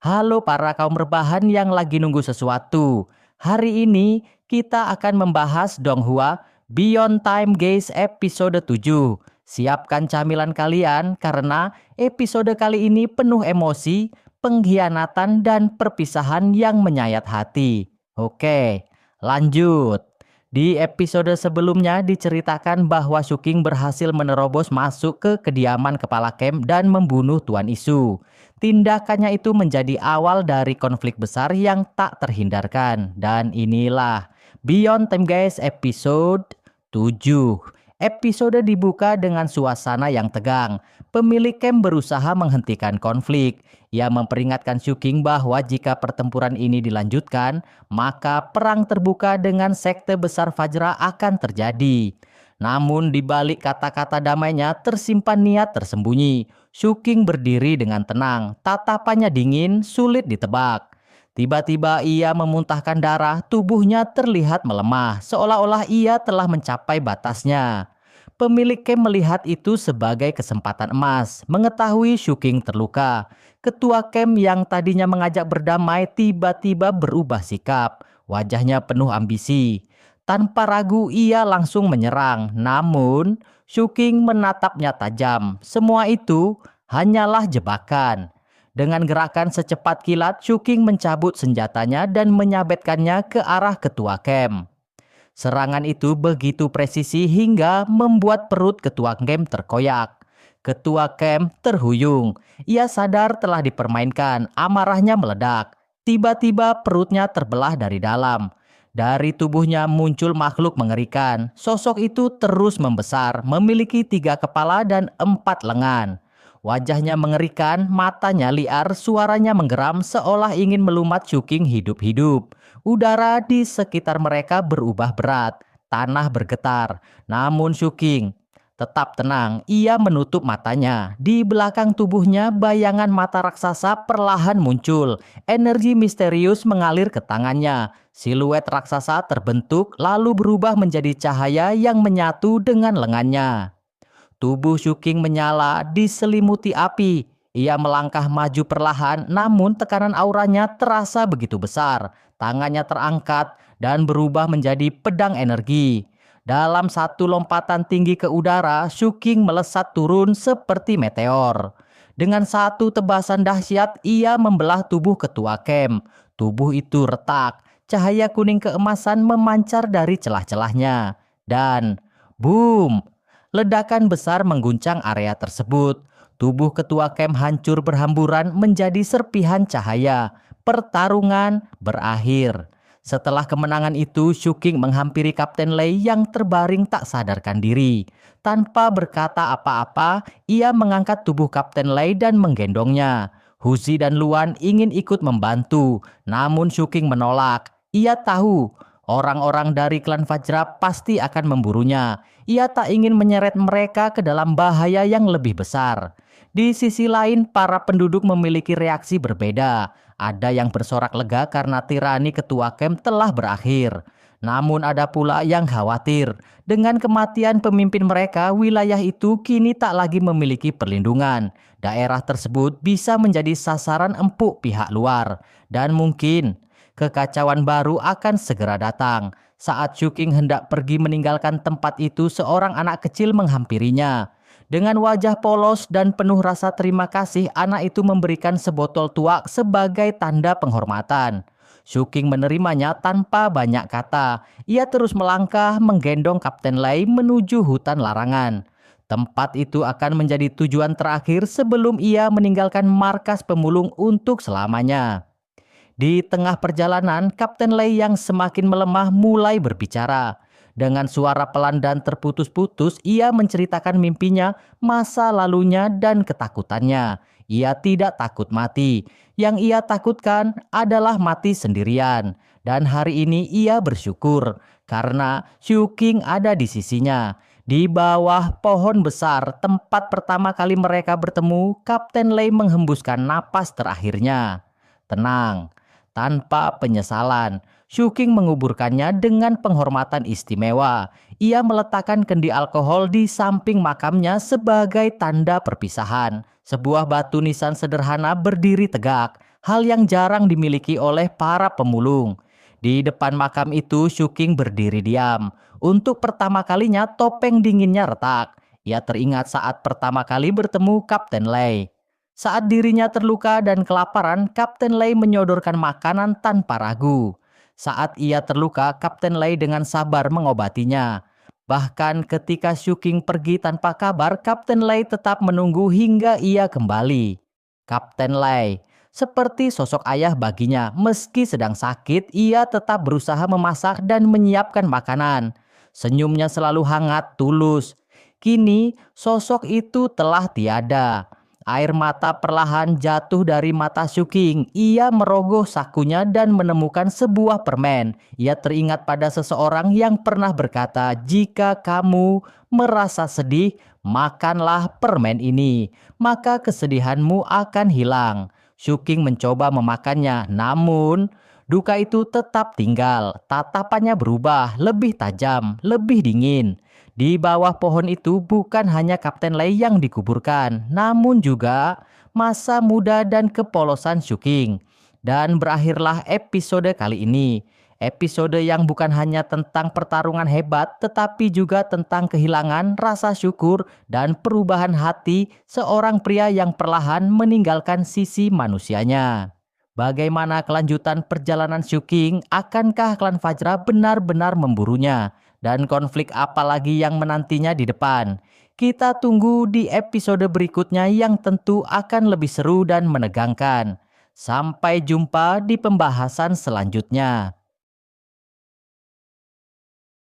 Halo para kaum rebahan yang lagi nunggu sesuatu. Hari ini kita akan membahas Donghua Beyond Time Gaze episode 7. Siapkan camilan kalian karena episode kali ini penuh emosi, pengkhianatan dan perpisahan yang menyayat hati. Oke, lanjut. Di episode sebelumnya diceritakan bahwa Suking berhasil menerobos masuk ke kediaman kepala camp dan membunuh Tuan Isu. Tindakannya itu menjadi awal dari konflik besar yang tak terhindarkan. Dan inilah Beyond Time Guys episode 7. Episode dibuka dengan suasana yang tegang. Pemilik camp berusaha menghentikan konflik. Ia memperingatkan Suking bahwa jika pertempuran ini dilanjutkan, maka perang terbuka dengan sekte besar Fajra akan terjadi. Namun di balik kata-kata damainya tersimpan niat tersembunyi. Suking berdiri dengan tenang, tatapannya dingin, sulit ditebak. Tiba-tiba ia memuntahkan darah, tubuhnya terlihat melemah, seolah-olah ia telah mencapai batasnya. Pemilik camp melihat itu sebagai kesempatan emas, mengetahui Suking terluka. Ketua camp yang tadinya mengajak berdamai tiba-tiba berubah sikap, wajahnya penuh ambisi. Tanpa ragu ia langsung menyerang, namun Suking menatapnya tajam. Semua itu hanyalah jebakan. Dengan gerakan secepat kilat, Suking mencabut senjatanya dan menyabetkannya ke arah ketua camp. Serangan itu begitu presisi hingga membuat perut ketua camp terkoyak. Ketua camp terhuyung. Ia sadar telah dipermainkan, amarahnya meledak. Tiba-tiba perutnya terbelah dari dalam. Dari tubuhnya muncul makhluk mengerikan. Sosok itu terus membesar, memiliki 3 kepala dan 4 lengan. Wajahnya mengerikan, matanya liar, suaranya menggeram seolah ingin melumat Suking hidup-hidup. Udara di sekitar mereka berubah berat, tanah bergetar. Namun Suking tetap tenang, ia menutup matanya. Di belakang tubuhnya bayangan mata raksasa perlahan muncul. Energi misterius mengalir ke tangannya. Siluet raksasa terbentuk lalu berubah menjadi cahaya yang menyatu dengan lengannya. Tubuh Suking menyala diselimuti api. Ia melangkah maju perlahan, namun tekanan auranya terasa begitu besar. Tangannya terangkat dan berubah menjadi pedang energi. Dalam satu lompatan tinggi ke udara, Suking melesat turun seperti meteor. Dengan satu tebasan dahsyat, ia membelah tubuh ketua camp. Tubuh itu retak, cahaya kuning keemasan memancar dari celah-celahnya. Dan boom! Ledakan besar mengguncang area tersebut. Tubuh ketua camp hancur berhamburan menjadi serpihan cahaya. Pertarungan berakhir. Setelah kemenangan itu, Suking menghampiri Kapten Lei yang terbaring tak sadarkan diri. Tanpa berkata apa-apa, ia mengangkat tubuh Kapten Lei dan menggendongnya. Huzi dan Luan ingin ikut membantu, namun Suking menolak. Ia tahu orang-orang dari klan Fajra pasti akan memburunya. Ia tak ingin menyeret mereka ke dalam bahaya yang lebih besar. Di sisi lain, para penduduk memiliki reaksi berbeda. Ada yang bersorak lega karena tirani ketua camp telah berakhir. Namun ada pula yang khawatir. Dengan kematian pemimpin mereka, wilayah itu kini tak lagi memiliki perlindungan. Daerah tersebut bisa menjadi sasaran empuk pihak luar. Dan mungkin kekacauan baru akan segera datang. Saat Suking hendak pergi meninggalkan tempat itu, seorang anak kecil menghampirinya. Dengan wajah polos dan penuh rasa terima kasih, anak itu memberikan sebotol tuak sebagai tanda penghormatan. Suking menerimanya tanpa banyak kata. Ia terus melangkah menggendong Kapten Lei menuju hutan larangan. Tempat itu akan menjadi tujuan terakhir sebelum ia meninggalkan markas pemulung untuk selamanya. Di tengah perjalanan, Kapten Lei yang semakin melemah mulai berbicara. Dengan suara pelan dan terputus-putus, ia menceritakan mimpinya, masa lalunya, dan ketakutannya. Ia tidak takut mati. Yang ia takutkan adalah mati sendirian. Dan hari ini ia bersyukur karena Suking ada di sisinya. Di bawah pohon besar, tempat pertama kali mereka bertemu, Kapten Lei menghembuskan napas terakhirnya. Tenang. Tanpa penyesalan, Suking menguburkannya dengan penghormatan istimewa. Ia meletakkan kendi alkohol di samping makamnya sebagai tanda perpisahan. Sebuah batu nisan sederhana berdiri tegak. hal yang jarang dimiliki oleh para pemulung. Di depan makam itu Shuking berdiri diam. Untuk pertama kalinya topeng dinginnya retak. Ia teringat saat pertama kali bertemu Kapten Lei. Saat dirinya terluka dan kelaparan, Kapten Lei menyodorkan makanan tanpa ragu. Saat ia terluka, Kapten Lei dengan sabar mengobatinya. Bahkan ketika Shuking pergi tanpa kabar, Kapten Lei tetap menunggu hingga ia kembali. Kapten Lei seperti sosok ayah baginya, meski sedang sakit, ia tetap berusaha memasak dan menyiapkan makanan. Senyumnya selalu hangat, tulus. Kini, sosok itu telah tiada. Air mata perlahan jatuh dari mata Shuking. Ia merogoh sakunya dan menemukan sebuah permen. Ia teringat pada seseorang yang pernah berkata, "Jika kamu merasa sedih, makanlah permen ini, maka kesedihanmu akan hilang." Shuking mencoba memakannya, namun duka itu tetap tinggal. Tatapannya berubah, lebih tajam, lebih dingin. Di bawah pohon itu bukan hanya Kapten Lei yang dikuburkan, namun juga masa muda dan kepolosan Shuking. Dan berakhirlah episode kali ini. Episode yang bukan hanya tentang pertarungan hebat, tetapi juga tentang kehilangan rasa syukur dan perubahan hati seorang pria yang perlahan meninggalkan sisi manusianya. Bagaimana kelanjutan perjalanan Shuking? Akankah klan Fajra benar-benar memburunya? Dan konflik apa lagi yang menantinya di depan? Kita tunggu di episode berikutnya yang tentu akan lebih seru dan menegangkan. Sampai jumpa di pembahasan selanjutnya.